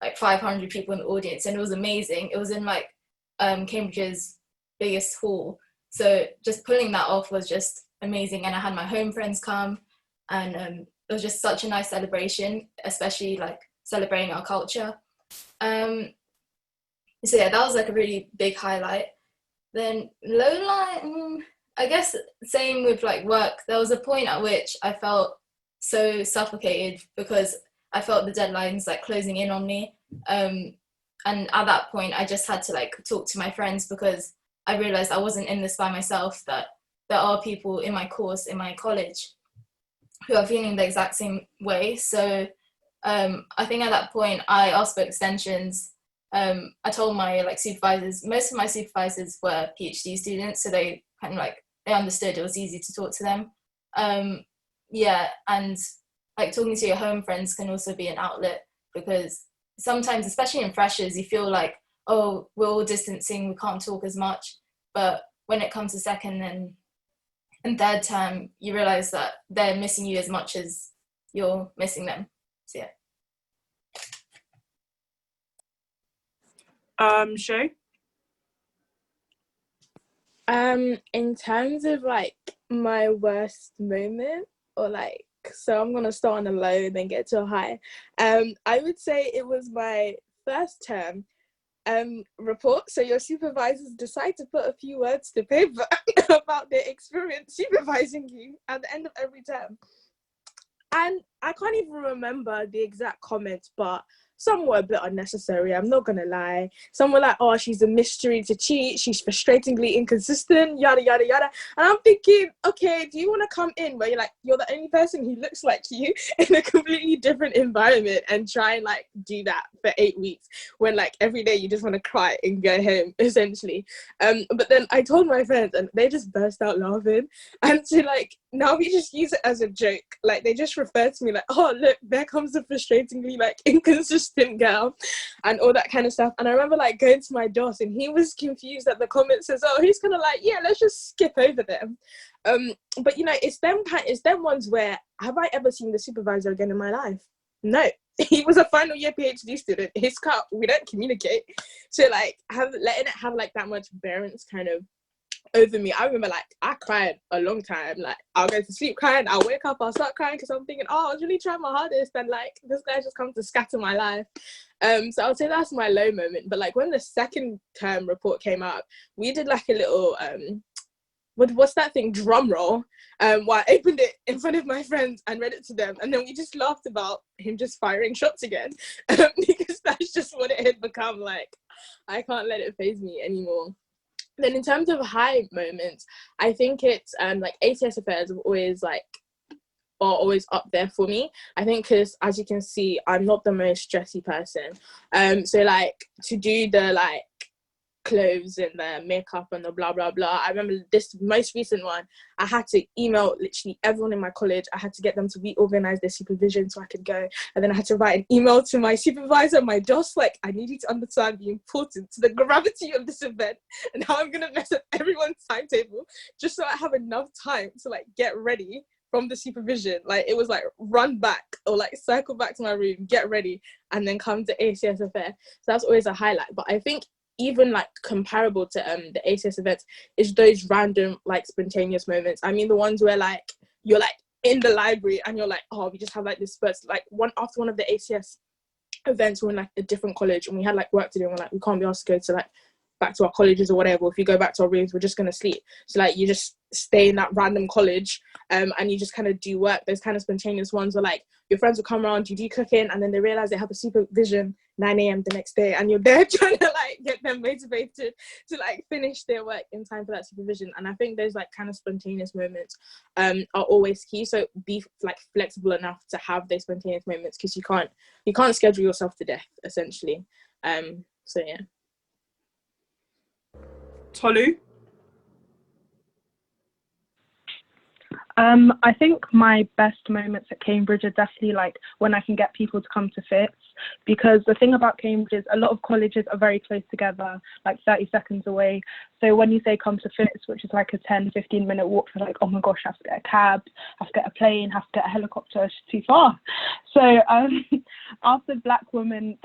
like 500 people in the audience, and it was amazing. It was in like Cambridge's biggest hall, so just pulling that off was just amazing. And I had my home friends come, and it was just such a nice celebration, especially like celebrating our culture. So yeah, that was like a really big highlight. Then low light, I guess same with like work. There was a point at which I felt so suffocated because I felt the deadlines like closing in on me. And at that point, I just had to like talk to my friends, because I realized I wasn't in this by myself, that there are people in my course, in my college, who are feeling the exact same way. So I think at that point, I asked for extensions. I told my like supervisors, most of my supervisors were PhD students, so they kind of like, they understood it was easy to talk to them. Yeah, and like talking to your home friends can also be an outlet, because sometimes, especially in freshers, you feel like, oh, we're all distancing, we can't talk as much. But when it comes to second and third term, you realize that they're missing you as much as you're missing them. So yeah. Shay? In terms of like my worst moment, or like So I'm gonna start on a low and then get to a high. I would say it was my first term report. So your supervisors decide to put a few words to paper about their experience supervising you at the end of every term. And I can't even remember the exact comments, but some were a bit unnecessary, I'm not gonna lie. Some were like, oh, she's a mystery to cheat, she's frustratingly inconsistent, yada, yada, yada. And I'm thinking, okay, do you wanna come in where you're the only person who looks like you in a completely different environment and try and like do that for 8 weeks when like every day you just wanna cry and go home, essentially. But then I told my friends and they just burst out laughing. And so like, now we just use it as a joke. Like they just refer to me like, oh, look, there comes the frustratingly like inconsistent girl and all that kind of stuff. And I remember like going to my boss and he was confused at the comments, says, oh, he's kind of like, yeah, let's just skip over them. But you know, it's them ones where, have I ever seen the supervisor again in my life? No. He was a final year PhD student. His cut, we don't communicate. So like letting it have like that much bearance kind of over me. I remember like I cried a long time. Like I'll go to sleep crying, I'll wake up, I'll start crying because I'm thinking, oh, I was really trying my hardest and like this guy just comes to scatter my life. So I would say that's my low moment. But like when the second term report came out, we did like a little what's that thing, drum roll, while I opened it in front of my friends and read it to them, and then we just laughed about him just firing shots again, because that's just what it had become. Like I can't let it faze me anymore. Then in terms of high moments, I think it's like ATS affairs are always up there for me. I think because as you can see, I'm not the most stressy person. So like to do the like clothes and the makeup and the blah blah blah, I remember this most recent one, I had to email literally everyone in my college. I had to get them to reorganize their supervision so I could go, and then I had to write an email to my supervisor, my boss, like, I need you to understand the importance, the gravity of this event and how I'm gonna mess up everyone's timetable just so I have enough time to like get ready from the supervision. Like it was like run back or like cycle back to my room, get ready, and then come to ACS affair. So that's always a highlight. But I think even like comparable to the ACS events is those random like spontaneous moments. I mean the ones where like you're like in the library and you're like, oh, we just have like this spurts. Like after one of the ACS events, we're in like a different college and we had like work to do and we're like, we can't be asked to go to like back to our colleges or whatever. If you go back to our rooms, we're just gonna sleep. So like you just stay in that random college and you just kind of do work. Those kind of spontaneous ones where like your friends will come around, you do cooking, and then they realize they have a supervision 9 a.m. the next day, and you're there trying to like get them motivated to like finish their work in time for that supervision. And I think those like kind of spontaneous moments are always key. So be like flexible enough to have those spontaneous moments, because you can't schedule yourself to death essentially. So yeah. Tolu? I think my best moments at Cambridge are definitely like when I can get people to come to FITS, because the thing about Cambridge is a lot of colleges are very close together, like 30 seconds away. So when you say come to FITS, which is like a 10-15 minute walk, for like, oh my gosh, I have to get a cab, have to get a plane, have to get a helicopter, it's too far. So after Black Women,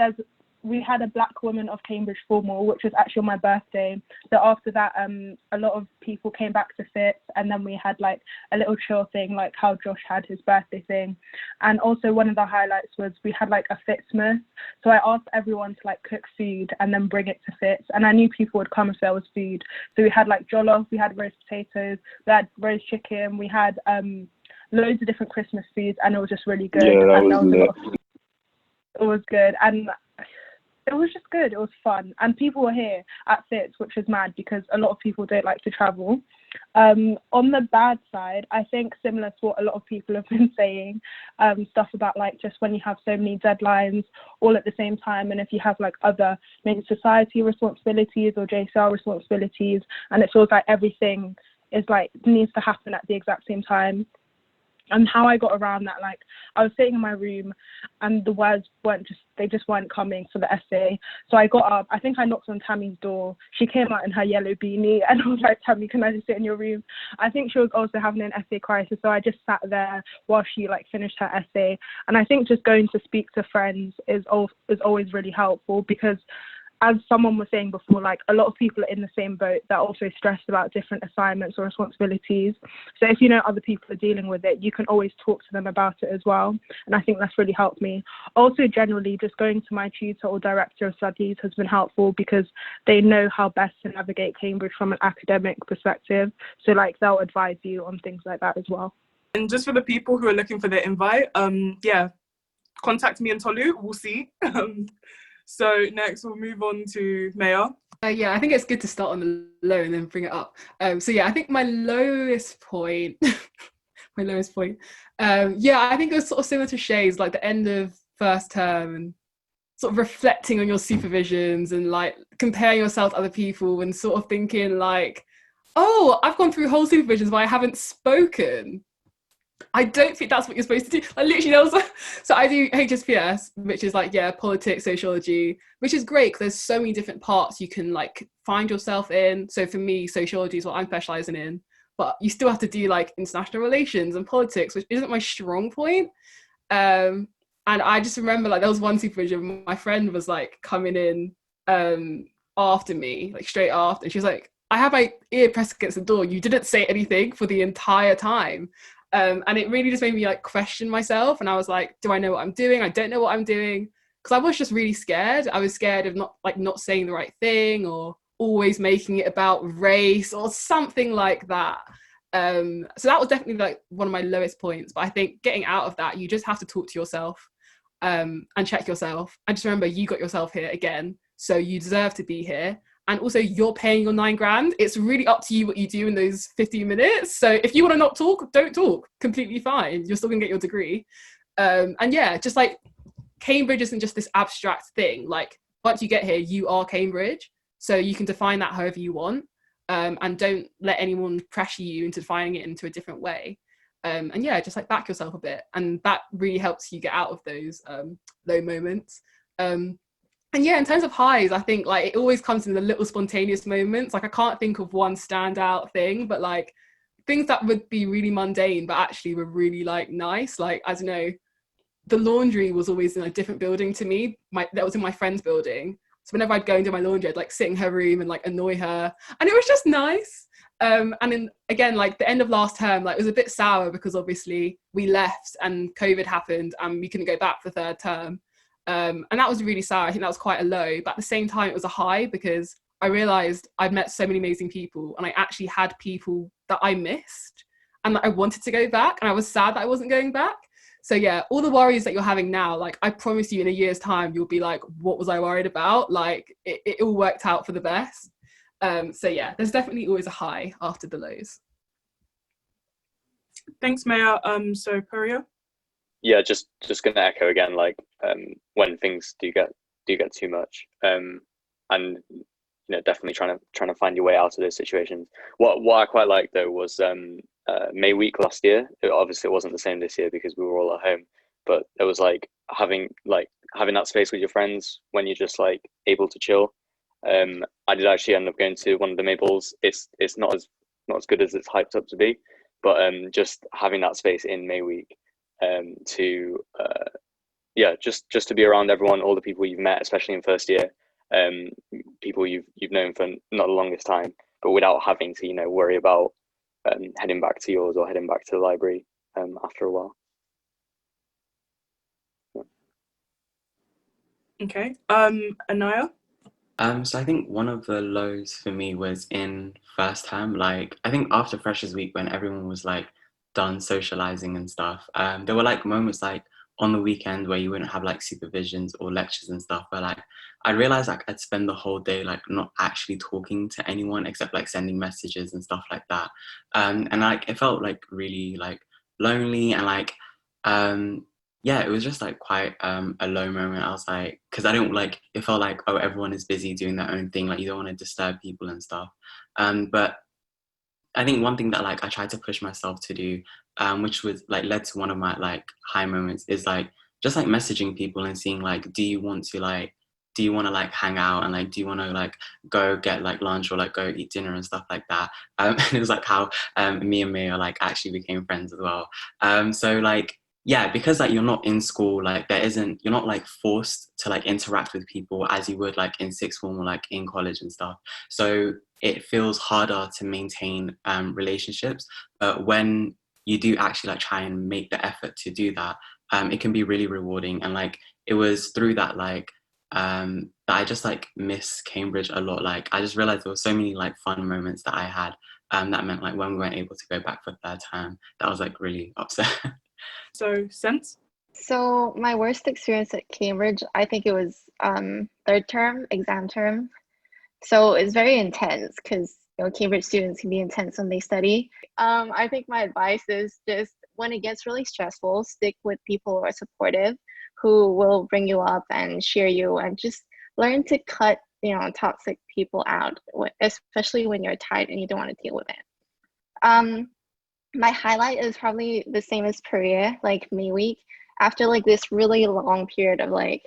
we had a Black Woman of Cambridge formal, which was actually on my birthday. So after that, a lot of people came back to FITS, and then we had like a little chill thing, like how Josh had his birthday thing. And also one of the highlights was we had like a FITSmas. So I asked everyone to like cook food and then bring it to FITS. And I knew people would come if there was food. So we had like jollof, we had roast potatoes, we had roast chicken, we had loads of different Christmas foods, and it was just really good. Yeah, it was good. And it was just good. It was fun. And people were here at FITS, which was mad because a lot of people don't like to travel. On the bad side, I think similar to what a lot of people have been saying, stuff about like just when you have so many deadlines all at the same time, and if you have like other maybe society responsibilities or JCR responsibilities, and it feels like everything is like needs to happen at the exact same time. And how I got around that, like I was sitting in my room and the words just weren't coming for the essay. So I got up, I think I knocked on Tammy's door. She came out in her yellow beanie and I was like, Tammy, can I just sit in your room? I think she was also having an essay crisis. So I just sat there while she like finished her essay. And I think just going to speak to friends is always really helpful, because as someone was saying before, like a lot of people are in the same boat. They're also stressed about different assignments or responsibilities. So if you know other people are dealing with it, you can always talk to them about it as well. And I think that's really helped me. Also, generally, just going to my tutor or director of studies has been helpful because they know how best to navigate Cambridge from an academic perspective. So like they'll advise you on things like that as well. And just for the people who are looking for the invite, yeah, contact me and Tolu, we'll see. So next we'll move on to Maya. Yeah, I think it's good to start on the low and then bring it up. So yeah, I think my lowest point, yeah, I think it was sort of similar to Shay's, like the end of first term and sort of reflecting on your supervisions and like comparing yourself to other people and sort of thinking like, oh, I've gone through whole supervisions but I haven't spoken. I don't think that's what you're supposed to do. Like literally, there was so I do HSPS, which is like, yeah, politics, sociology, which is great because there's so many different parts you can like find yourself in. So for me, sociology is what I'm specializing in, but you still have to do like international relations and politics, which isn't my strong point. And I just remember like there was one supervision, my friend was like coming in after me, like straight after, and she was like, I have my ear pressed against the door. You didn't say anything for the entire time. And it really just made me like question myself. And I was like, do I know what I'm doing? I don't know what I'm doing. Because I was just really scared. I was scared of not saying the right thing or always making it about race or something like that. So that was definitely like one of my lowest points. But I think getting out of that, you just have to talk to yourself and check yourself. And just remember, you got yourself here again. So you deserve to be here. And also you're paying your £9,000. It's really up to you what you do in those 15 minutes. So if you want to not talk, don't talk. Completely fine. You're still gonna get your degree. And yeah, just like Cambridge isn't just this abstract thing. Like once you get here, you are Cambridge. So you can define that however you want. And don't let anyone pressure you into defining it into a different way. And yeah, just like back yourself a bit. And that really helps you get out of those low moments. And yeah, in terms of highs, I think like it always comes in the little spontaneous moments. Like I can't think of one standout thing, but like things that would be really mundane, but actually were really like nice. Like, I don't know, the laundry was always in a different building to me. That was in my friend's building. So whenever I'd go and do my laundry, I'd like sit in her room and like annoy her. And it was just nice. And then again, like the end of last term, like it was a bit sour because obviously we left and COVID happened and we couldn't go back for third term. And that was really sad. I think that was quite a low, but at the same time it was a high because I realized I'd met so many amazing people and I actually had people that I missed and that I wanted to go back, and I was sad that I wasn't going back. So yeah, all the worries that you're having now, like I promise you in a year's time you'll be like, what was I worried about? Like it all worked out for the best. So yeah, there's definitely always a high after the lows. Thanks, Maya. So Peria? Yeah, just gonna echo again, like when things do get too much, and definitely trying to find your way out of those situations. What I quite liked though was May week last year. Obviously it wasn't the same this year because we were all at home, but it was like having that space with your friends when you're just like able to chill. I did actually end up going to one of the Maples. It's not as good as it's hyped up to be, but just having that space in May week. Just to be around everyone, all the people you've met, especially in first year, people you've known for not the longest time, but without having to worry about heading back to yours or heading back to the library after a while. Okay. Anaya? So I think one of the lows for me was in first term. Like I think after Freshers Week when everyone was like done socializing and stuff, there were like moments like on the weekend where you wouldn't have like supervisions or lectures and stuff, where like I realized like I'd spend the whole day like not actually talking to anyone except like sending messages and stuff like that. And like it felt like really like lonely and like yeah, it was just like quite a low moment. I was like, because I don't like, it felt like, oh, everyone is busy doing their own thing, like you don't want to disturb people and stuff. But I think one thing that like I tried to push myself to do, which was like led to one of my like high moments, is like just like messaging people and seeing like, do you want to like hang out, and like do you want to like go get like lunch or like go eat dinner and stuff like that. And it was like how me and Mia like actually became friends as well. So like yeah, because like you're not in school, like you're not like forced to like interact with people as you would like in sixth form or like in college and stuff. So it feels harder to maintain relationships. But when you do actually like try and make the effort to do that, it can be really rewarding. And like it was through that like that I just like miss Cambridge a lot. Like I just realized there were so many like fun moments that I had that meant like when we weren't able to go back for third term, that was like really upset. So, Sense? So my worst experience at Cambridge, I think it was third term, exam term. So it's very intense because Cambridge students can be intense when they study. I think my advice is just when it gets really stressful, stick with people who are supportive, who will bring you up and cheer you, and just learn to cut toxic people out, especially when you're tired and you don't want to deal with it. My highlight is probably the same as Perea, like May week. After like this really long period of like,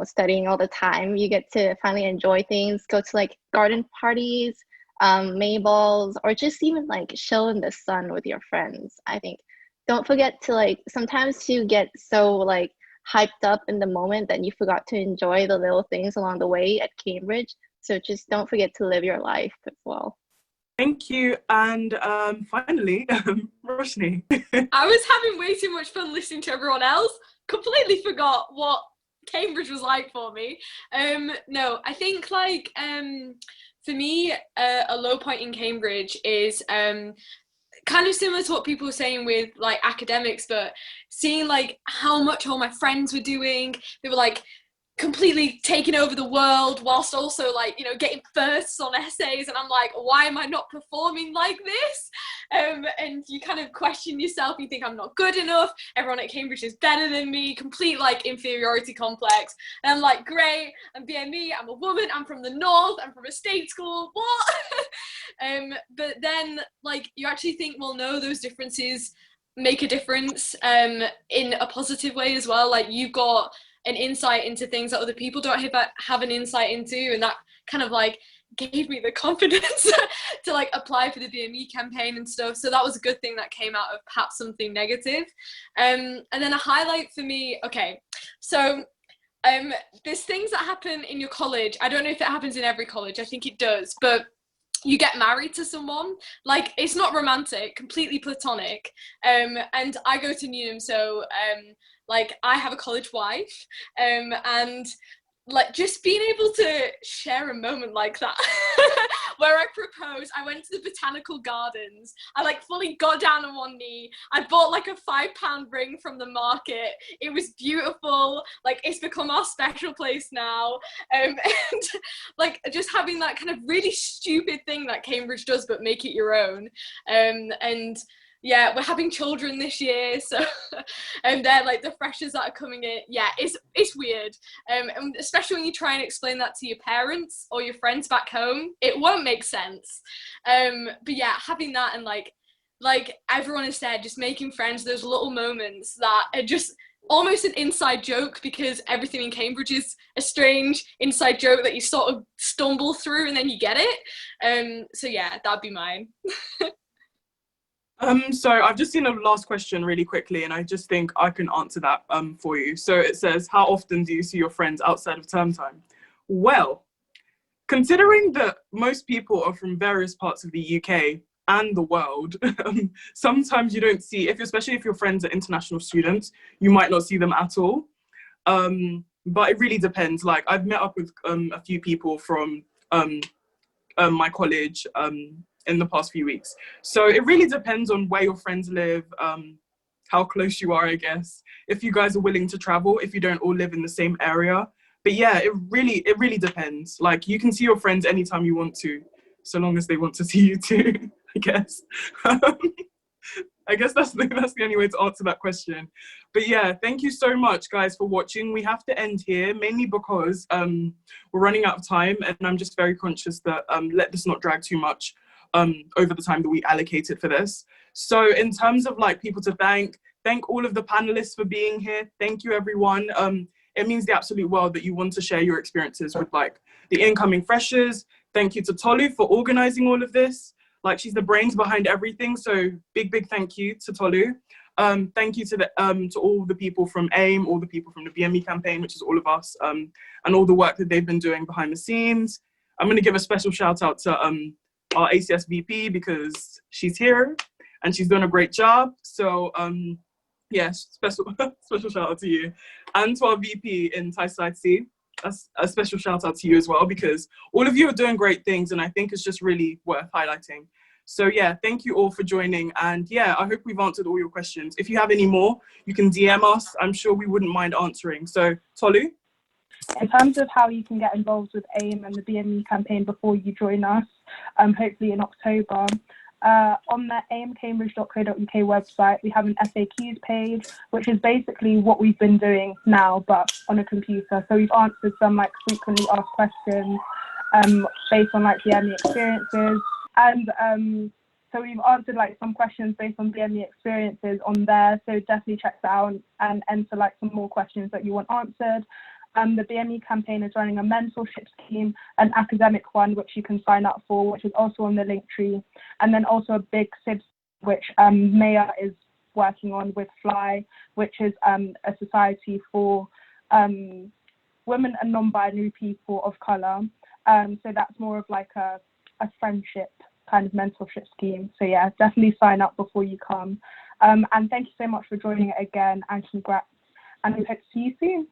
studying all the time, you get to finally enjoy things, go to like garden parties, May balls, or just even like chill in the sun with your friends. I think don't forget to like, sometimes you get so like hyped up in the moment that you forgot to enjoy the little things along the way at Cambridge. So just don't forget to live your life as well. Thank you. And finally, Roshni. I was having way too much fun listening to everyone else. Completely forgot what Cambridge was like for me. No, I think like for me, a low point in Cambridge is kind of similar to what people were saying with like academics, but seeing like how much all my friends were doing. They were like completely taking over the world whilst also like getting firsts on essays, and I'm like, why am I not performing like this? And you kind of question yourself. You think I'm not good enough, everyone at Cambridge is better than me, complete like inferiority complex. And I'm like, great, I'm BME, I'm a woman, I'm from the north, I'm from a state school, what? But then like you actually think, well, no, those differences make a difference in a positive way as well. Like you've got an insight into things that other people don't have an insight into, and that kind of like gave me the confidence to like apply for the BME campaign and stuff. So that was a good thing that came out of perhaps something negative. And then a highlight for me, okay, so there's things that happen in your college. I don't know if it happens in every college, I think it does, but you get married to someone, like it's not romantic, completely platonic. And I go to Newnham, so like I have a college wife, and like just being able to share a moment like that where I proposed, I went to the botanical gardens, I like fully got down on one knee, I bought like a £5 ring from the market, it was beautiful, like it's become our special place now. And like just having that kind of really stupid thing that Cambridge does but make it your own. And yeah, we're having children this year, so and they're like the freshers that are coming in. Yeah, it's weird, and especially when you try and explain that to your parents or your friends back home, it won't make sense. But yeah, having that and like everyone has said, just making friends, those little moments that are just almost an inside joke, because everything in Cambridge is a strange inside joke that you sort of stumble through and then you get it. So yeah, that'd be mine. So I've just seen a last question really quickly, and I just think I can answer that for you. So it says, how often do you see your friends outside of term time? Well, considering that most people are from various parts of the UK and the world, sometimes you don't see, especially if your friends are international students, you might not see them at all. But it really depends. Like I've met up with a few people from my college in the past few weeks. So it really depends on where your friends live, how close you are, I guess, if you guys are willing to travel, if you don't all live in the same area. But yeah, it really depends. Like you can see your friends anytime you want to, so long as they want to see you too, I guess. I guess that's the only way to answer that question. But yeah, thank you so much, guys, for watching. We have to end here, mainly because we're running out of time, and I'm just very conscious that let this not drag too much over the time that we allocated for this. So in terms of like people to thank all of the panelists for being here. Thank you, everyone. It means the absolute world that you want to share your experiences with like the incoming freshers. Thank you to Tolu for organizing all of this. Like she's the brains behind everything. So big thank you to Tolu. Thank you to all the people from AIM, all the people from the BME campaign, which is all of us, and all the work that they've been doing behind the scenes. I'm going to give a special shout out to our ACS VP because she's here and she's doing a great job. So yes, special shout out to you, and to our VP in Thai Society. A special shout out to you as well, because all of you are doing great things, and I think it's just really worth highlighting. So yeah, thank you all for joining, and yeah, I hope we've answered all your questions. If you have any more, you can DM us. I'm sure we wouldn't mind answering. So Tolu? In terms of how you can get involved with AIM and the BME campaign before you join us, hopefully in October, on the aimcambridge.co.uk website, we have an FAQs page, which is basically what we've been doing now, but on a computer. So we've answered some like frequently asked questions based on like BME experiences. And so we've answered like some questions based on BME experiences on there. So definitely check that out and enter like some more questions that you want answered. The BME campaign is running a mentorship scheme, an academic one, which you can sign up for, which is also on the link tree. And then also a big SIBS, which Maya is working on with FLY, which is a society for women and non-binary people of colour. So that's more of like a friendship kind of mentorship scheme. So yeah, definitely sign up before you come. And thank you so much for joining it again, and congrats. And we hope to see you soon.